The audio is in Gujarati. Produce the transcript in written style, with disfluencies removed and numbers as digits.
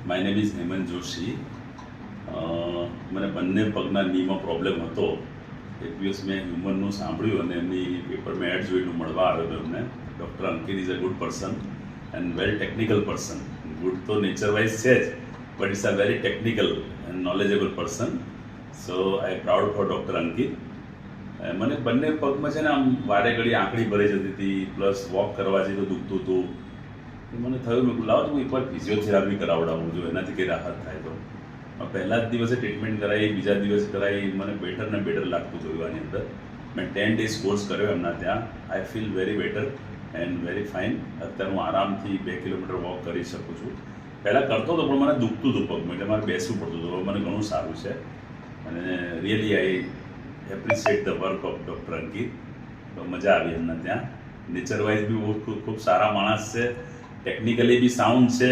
My name is Hemant Joshi. મને બંને પગના નીમાં પ્રોબ્લેમ હતો. એક દિવસ મેં હ્યુમનનું સાંભળ્યું અને એમની પેપરમાં એડ જોઈને મળવા આવ્યો હતો એમને. Doctor Ankit is a good person and very technical person. Good તો નેચર વાઇઝ છે જ, but it's a very technical and knowledgeable person. So I proud for doctor Ankit. મને બંને પગમાં છે ને આમ વારે ઘડી આંકડી ભરાઈ જતી હતી, પ્લસ વોક કરવા જઈએ તો દુખતું હતું. મને થયું મેં લાવો તો એકવાર ફિઝિયોથેરાપી કરાવડાવું જો એનાથી કંઈ રાહત થાય તો. પહેલા જ દિવસે ટ્રીટમેન્ટ કરાવી, બીજા દિવસે કરાવી, મને બેટર ને બેટર લાગતું હતું એની અંદર. મેં 10 days કોર્સ કર્યો એમના ત્યાં. I feel very better and very fine. અત્યારે હું આરામથી 2 કિલોમીટર વોક કરી શકું છું. પહેલાં કરતો હતો પણ મને દુખતું હતું પગમાં, એટલે મારે બેસવું પડતું હતું. હવે મને ઘણું સારું છે અને really I appreciate the work of doctor Ankit. તો મજા આવી એમના ત્યાં. નેચર વાઇઝ બી ખૂબ સારા માણસ છે, ટેકનિકલી બી સાઉન્ડ છે.